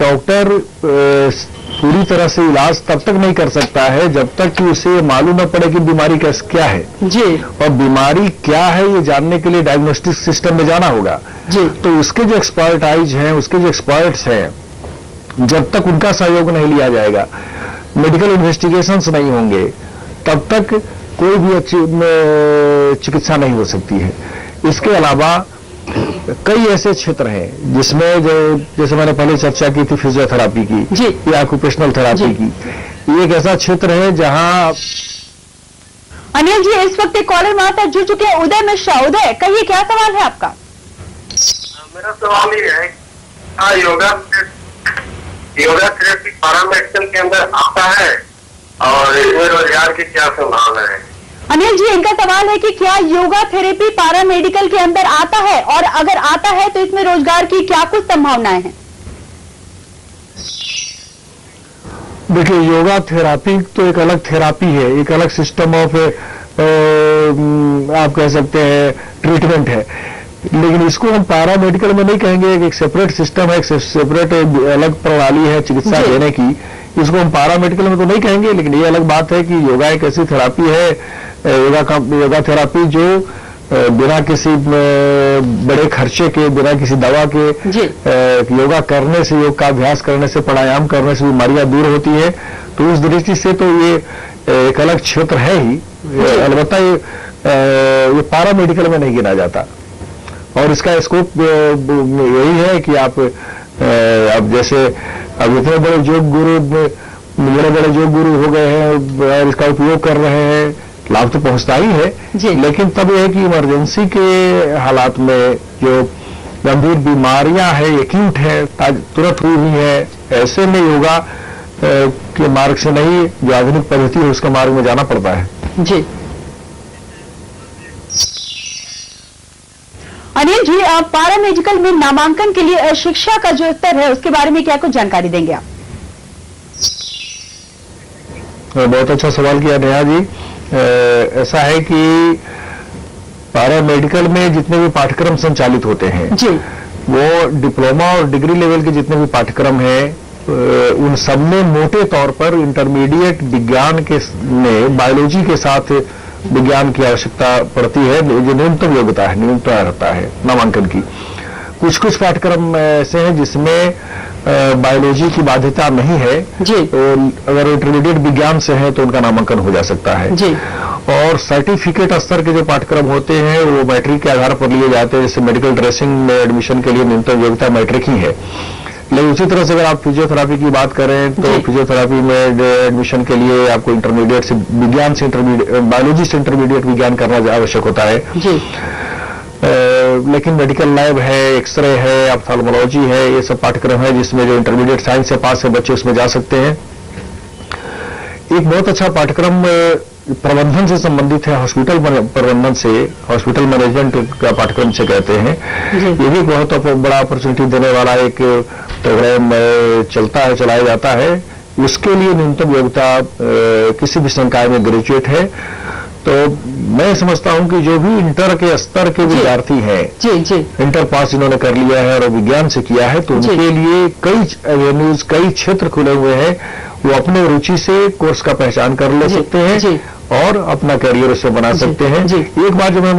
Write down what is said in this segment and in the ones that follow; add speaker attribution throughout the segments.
Speaker 1: Doctor पूरी तरह से इलाज तब तक नहीं कर सकता है जब तक कि उसे मालूम न पड़े कि बीमारी क्या है
Speaker 2: जी।
Speaker 1: और बीमारी क्या है ये जानने के लिए डायग्नोस्टिक सिस्टम में जाना होगा
Speaker 2: जी।
Speaker 1: तो उसके जो एक्सपर्टाइज हैं, उसके जो एक्सपर्ट्स हैं, जब तक उनका सहयोग नहीं लिया जाएगा, मेडिकल इन्वेस्टिगेशंस नहीं होंगे, तब तक कोई भी अच्छी चिकित्सा नहीं हो सकती है। इसके अलावा कई ऐसे क्षेत्र हैं जिसमें जो जैसे मैंने पहले चर्चा की थी फिजियोथेरापी की या ऑक्यूपेशनल थेरापी की, ये एक ऐसा क्षेत्र है जहां।
Speaker 2: अनिल जी, इस वक्त एक कॉलर माता जुड़ चुके हैं, उदय मिश्रा। उदय, कहिए क्या सवाल है आपका?
Speaker 3: मेरा सवाल ये है, योगा थेरेपी पैरामेडिकल के अंदर आता है और इसमें रोजगार की क्या संभावना है?
Speaker 2: अनिल जी, इनका सवाल है कि क्या योगा थेरेपी पैरामेडिकल के अंदर आता है और अगर आता है तो इसमें रोजगार की क्या कुछ संभावनाएं हैं?
Speaker 1: देखिए, योगा थेरापी तो एक अलग थेरापी है, एक अलग सिस्टम ऑफ आप कह सकते हैं ट्रीटमेंट है, लेकिन इसको हम पैरामेडिकल में नहीं कहेंगे। एक सेपरेट सिस्टम है, एक सेपरेट अलग प्रणाली है चिकित्सा देने की, इसको हम पैरामेडिकल में तो नहीं कहेंगे। लेकिन ये अलग बात है कि योगा एक ऐसी थेरापी है, योगा थेरापी जो बिना किसी बड़े खर्चे के, बिना किसी दवा के योगा करने से, योग का अभ्यास करने से, प्राणायाम करने से बीमारियां दूर होती है। तो उस दृष्टि से तो ये एक अलग क्षेत्र है ही, अलबत्ता ये पैरामेडिकल में नहीं गिना जाता। और इसका स्कोप यही है कि आप अब जैसे अब इतने बड़े योग गुरु, बड़े बड़े योग गुरु हो गए हैं और इसका उपयोग कर रहे हैं, लाभ तो पहुंचता ही है, लेकिन तब यह है कि इमरजेंसी के हालात में जो गंभीर बीमारियां हैं, एक्यूट है, तुरंत हुई हुई है, ऐसे में योगा के मार्ग से नहीं, जो आधुनिक पद्धति है उसके मार्ग में जाना पड़ता है।
Speaker 2: जी अनिल जी, आप पैरामेडिकल में नामांकन के लिए शिक्षा का जो स्तर है उसके बारे में क्या कुछ जानकारी देंगे आप?
Speaker 1: बहुत अच्छा सवाल किया नेहा जी। ऐसा है कि पैरामेडिकल में जितने भी पाठ्यक्रम संचालित होते हैं
Speaker 2: जी,
Speaker 1: वो डिप्लोमा और डिग्री लेवल के जितने भी पाठ्यक्रम हैं, उन सब में मोटे तौर पर इंटरमीडिएट विज्ञान के में बायोलॉजी के साथ विज्ञान की आवश्यकता पड़ती है, जो न्यूनतम योग्यता है, न्यूनतम रहता है नामांकन की। कुछ कुछ पाठ्यक्रम ऐसे हैं जिसमें बायोलॉजी की बाध्यता नहीं है
Speaker 2: जी।
Speaker 1: तो अगर इंटरमीडिएट विज्ञान से है तो उनका नामांकन हो जा सकता है
Speaker 2: जी।
Speaker 1: और सर्टिफिकेट स्तर के जो पाठ्यक्रम होते हैं वो मैट्रिक के आधार पर लिए जाते हैं। जैसे मेडिकल ड्रेसिंग में एडमिशन के लिए न्यूनतम योग्यता मैट्रिक ही है। लेकिन उसी तरह से अगर आप फिजियोथेरापी की बात करें तो फिजियोथेरापी में एडमिशन के लिए आपको इंटरमीडिएट से विज्ञान से बायोलॉजी से इंटरमीडिएट विज्ञान करना आवश्यक होता है जी। लेकिन मेडिकल लैब है, एक्सरे है, ऑप्थेल्मोलॉजी है, ये सब पाठ्यक्रम है जिसमें जो इंटरमीडिएट साइंस से पास है बच्चे उसमें जा सकते हैं। एक बहुत अच्छा पाठ्यक्रम प्रबंधन से संबंधित है, हॉस्पिटल प्रबंधन से, हॉस्पिटल मैनेजमेंट का पाठ्यक्रम से कहते हैं। ये भी बहुत बड़ा अपॉर्चुनिटी देने वाला एक प्रोग्राम चलाया जाता है। उसके लिए न्यूनतम योग्यता किसी भी संकाय में ग्रेजुएट है। तो मैं समझता हूं कि जो भी इंटर के स्तर के विद्यार्थी हैं, इंटर पास जिन्होंने कर लिया है और विज्ञान से किया है, तो उनके लिए कई एवेन्यूज, कई क्षेत्र खुले हुए हैं। वो अपने रुचि से कोर्स का पहचान कर ले सकते हैं और अपना करियर उससे बना सकते हैं। एक बात जो मैं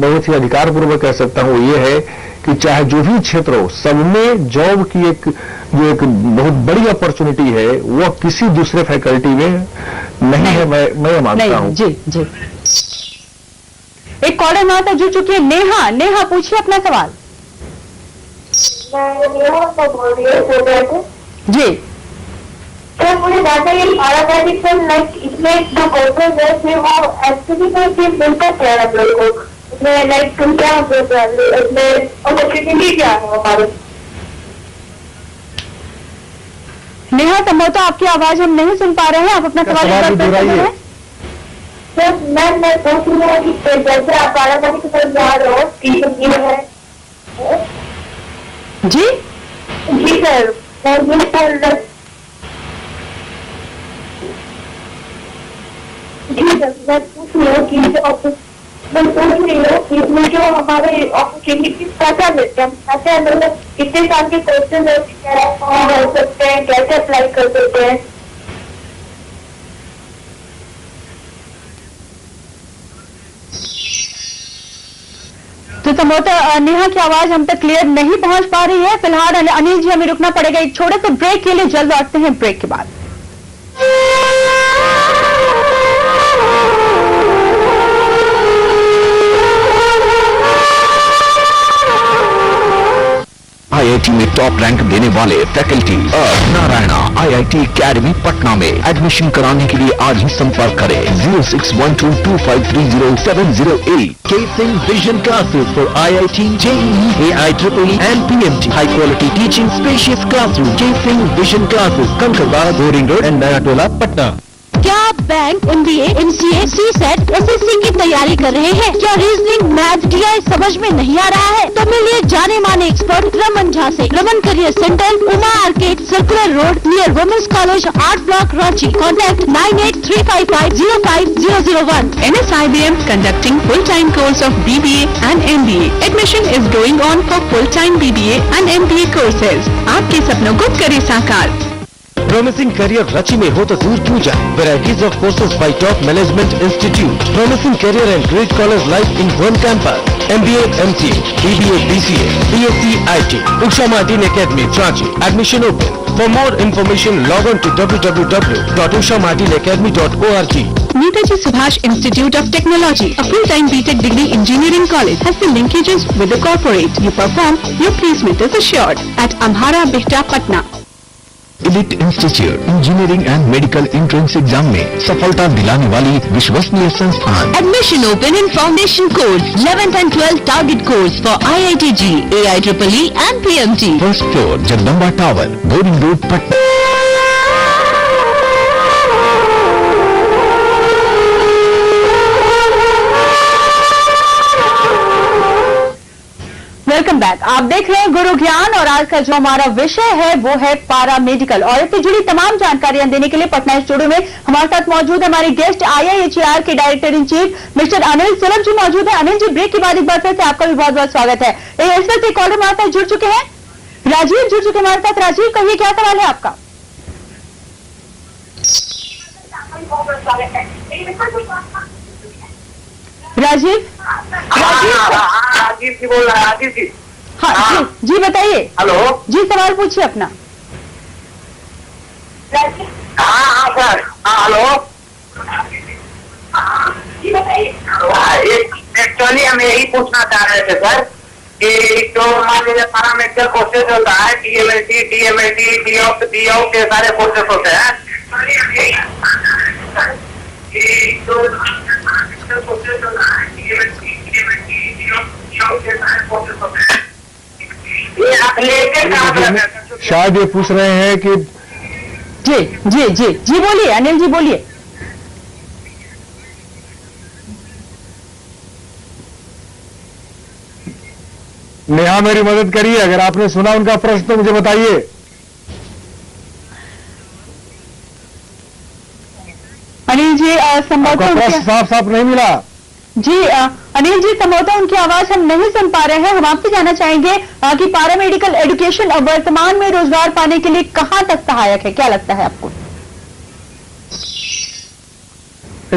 Speaker 1: बहुत ही अधिकारपूर्वक कह सकता हूं वो ये है कि चाहे जो भी क्षेत्र हो, सबमें जॉब की एक बहुत बड़ी अपॉर्चुनिटी है, वो किसी दूसरे फैकल्टी में नहीं है, मैं मानता हूं।
Speaker 2: जी जी। एक कॉलर माता जुड़ चुकी है, नेहा। नेहा, पूछिए अपना सवाल। जी
Speaker 4: सर, मुझे जानना है पैरामेडिकल लाइक इसमें जो कोर्सेज है फिर वो एक्चुअली में फिर मिलता क्या है हम लोग को, इसमें लाइक तुम क्या इसमें अपॉर्चुनिटी क्या है हमारे?
Speaker 2: नेहा, संभवतः आपकी आवाज हम नहीं सुन पा रहे हैं, आप अपना सवाल एक बार फिर से हैं।
Speaker 4: सर मैम, मैं पूछ रही हूँ कि जैसे आप पैरामेडिकल जा रहे हो कि ये है
Speaker 2: जी
Speaker 4: जी सर, मैं पूछ रही हूँ कि इसमें जो हमारे अपॉर्चुनिटी कैसा मिलते हैं, कैसे मतलब कितने साल के कोर्सेज है
Speaker 2: संभवतः नेहा की आवाज हम तक क्लियर नहीं पहुंच पा रही है। फिलहाल अनिल जी हमें रुकना पड़ेगा एक छोटे से ब्रेक के लिए, जल्द लौटते हैं ब्रेक के बाद।
Speaker 5: IIT में टॉप रैंक देने वाले faculty Narayana IIT academy Patna में एडमिशन कराने के लिए आज ही संपर्क करें 061225300708। K-Singh Vision Classes for IIT, JEE, AIEEE and PMT. High quality teaching, spacious classroom. K-Singh Vision Classes, Kankarwara, Boring Road and Naya Tola, Patna.
Speaker 6: क्या आप bank, MBA, MCA, CSET, SSC की तैयारी कर रहे हैं? क्या रीजनिंग, मैथ, DI समझ में नहीं आ रहा है? तो मिलिए जाने माने एक्सपर्ट रमन झा से। Raman career centre, Uma arcade, circular road, near women's college, 8 block, Ranchi. Contact 98355001.
Speaker 7: NSIBM conducting full-time course of BBA and MBA. Admission is going on for full-time BBA and MBA courses. आपके सपनों को करे साकार।
Speaker 5: Promising career रची में हो तो दूर क्यों जाए? Varieties of courses by Top Management Institute. Promising career and great college life in one campus. MBA, MCA, BBA, BCA, BSc, IT. Usha Martin Academy, Ranchi. Admission open. For more information, log on to www.ushamartinacademy.org.
Speaker 7: Netaji Subhash Institute of Technology, a full-time BTech degree engineering college, has the linkages with the corporate. You perform, your placement is assured at Amhara Bihta, Patna.
Speaker 5: Elite Institute engineering and medical entrance exam में सफलता दिलाने वाली विश्वसनीय संस्थान।
Speaker 6: Admission open in foundation course, 11th and 12th target course for IITG, AIEEE and PMT.
Speaker 5: First floor Jagdamba tower, boring road, Patna.
Speaker 2: Welcome back. आप देख रहे हैं गुरु ज्ञान और आज का जो हमारा विषय है वो है पारा मेडिकल। और इससे जुड़ी तमाम जानकारियां देने के लिए पटना स्टूडियो में हमारे साथ मौजूद है हमारे गेस्ट IIHR के director in chief mister Anil सुलभ जी मौजूद है। अनिल जी, ब्रेक के बाद एक बार फिर से आपका भी बहुत बहुत स्वागत है। इस वक्त एक कॉलर हमारे साथ जुड़ चुके हैं, राजीव जुड़ चुके हमारे साथ। राजीव, कहिए क्या सवाल है आपका? राजीव
Speaker 3: राजीव जी बोल रहा है। राजीव जी,
Speaker 2: हाँ जी बताइए।
Speaker 3: हेलो
Speaker 2: जी, सवाल पूछिए अपना।
Speaker 3: हाँ सर, हाँ हेलो। एक्चुअली हम यही पूछना चाह रहे थे सर कि जो मान लीजिए सारा मेडिकल कोर्सेज होता है, DMLT, DMLT, DO के सारे कोर्सेज होते हैं। ये आप लेके
Speaker 1: शायद ये पूछ रहे हैं कि
Speaker 2: जी जी जी जी बोलिए अनिल जी, बोलिए।
Speaker 1: नेहा मेरी मदद करिए, अगर आपने सुना उनका प्रश्न तो मुझे बताइए।
Speaker 2: अनिल जी संभवतः
Speaker 1: प्रश्न साफ साफ नहीं मिला।
Speaker 2: जी अनिल जी, संभवतः उनकी आवाज हम नहीं सुन पा रहे हैं। हम आपसे जानना चाहेंगे कि पैरामेडिकल एजुकेशन वर्तमान में रोजगार पाने के लिए कहां तक सहायक है, क्या लगता है आपको?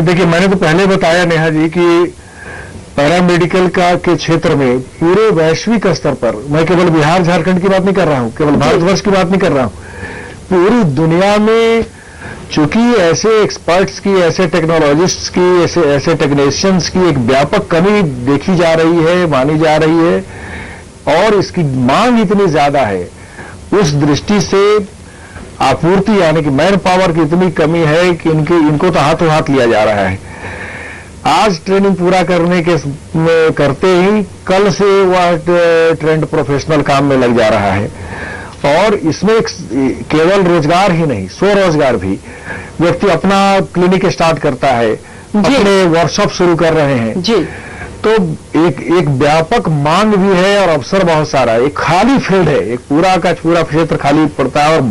Speaker 1: देखिए, मैंने तो पहले बताया नेहा जी कि पैरामेडिकल के क्षेत्र में पूरे वैश्विक स्तर पर, मैं केवल बिहार झारखंड की बात नहीं कर रहा हूं, केवल भारतवर्ष की बात नहीं कर रहा हूं, पूरी दुनिया में चूंकि ऐसे एक्सपर्ट्स की, ऐसे टेक्नोलॉजिस्ट्स की, ऐसे टेक्नीशियंस की एक व्यापक कमी देखी जा रही है, मानी जा रही है, और इसकी मांग इतनी ज्यादा है, उस दृष्टि से आपूर्ति यानी कि मैन पावर की इतनी कमी है कि इनको तो हाथों हाथ लिया जा रहा है। आज ट्रेनिंग पूरा करते ही कल से वह ट्रेंड प्रोफेशनल काम में लग जा रहा है। और इसमें केवल रोजगार ही नहीं, स्वरोजगार भी, व्यक्ति अपना क्लिनिक स्टार्ट करता है, अपने वर्कशॉप शुरू कर रहे हैं
Speaker 2: जी।
Speaker 1: तो एक व्यापक मांग भी है और अवसर बहुत सारा है। एक खाली फील्ड है, एक पूरा का पूरा क्षेत्र खाली पड़ता है। और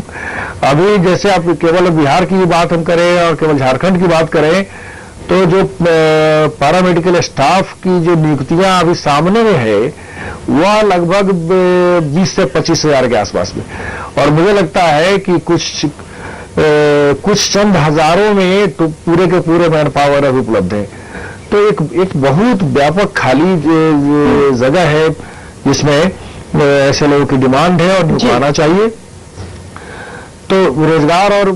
Speaker 1: अभी जैसे आप केवल बिहार की बात हम करें और केवल झारखंड की बात करें तो जो पैरामेडिकल स्टाफ की जो नियुक्तियां अभी सामने में है वह लगभग 20 से 25 हजार के आसपास में, और मुझे लगता है कि कुछ चंद हजारों में तो पूरे के पूरे मैन पावर अभी उपलब्ध है। तो एक बहुत व्यापक खाली जगह है जिसमें ऐसे लोगों की डिमांड है और इनको आना चाहिए। तो रोजगार और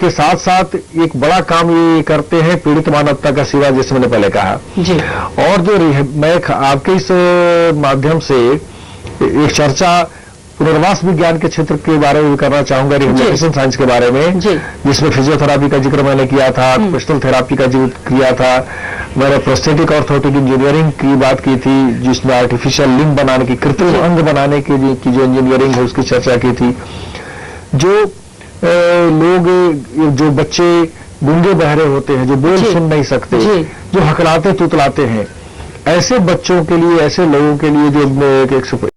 Speaker 1: के साथ साथ एक बड़ा काम ये करते हैं पीड़ित मानवता का सेवा, जैसे मैंने पहले कहा
Speaker 2: जी।
Speaker 1: और जो मैं आपके इस माध्यम से एक चर्चा पुनर्वास विज्ञान के क्षेत्र के बारे में करना चाहूंगा, रिहेबिलिटेशन साइंस के बारे में, जिसमें फिजियोथेरापी का जिक्र मैंने किया था, ऑक्यूपेशनल थेरापी का जिक्र किया था, मैंने प्रोस्थेटिक ऑर्थोटिक इंजीनियरिंग की बात की थी, जिसमें आर्टिफिशियल लिंग बनाने की, कृत्रिम अंग बनाने की जो इंजीनियरिंग है उसकी चर्चा की थी। जो लोग, जो बच्चे गूंगे बहरे होते हैं, जो बोल सुन नहीं सकते, जो हकलाते तुतलाते हैं, ऐसे बच्चों के लिए, ऐसे लोगों के लिए जो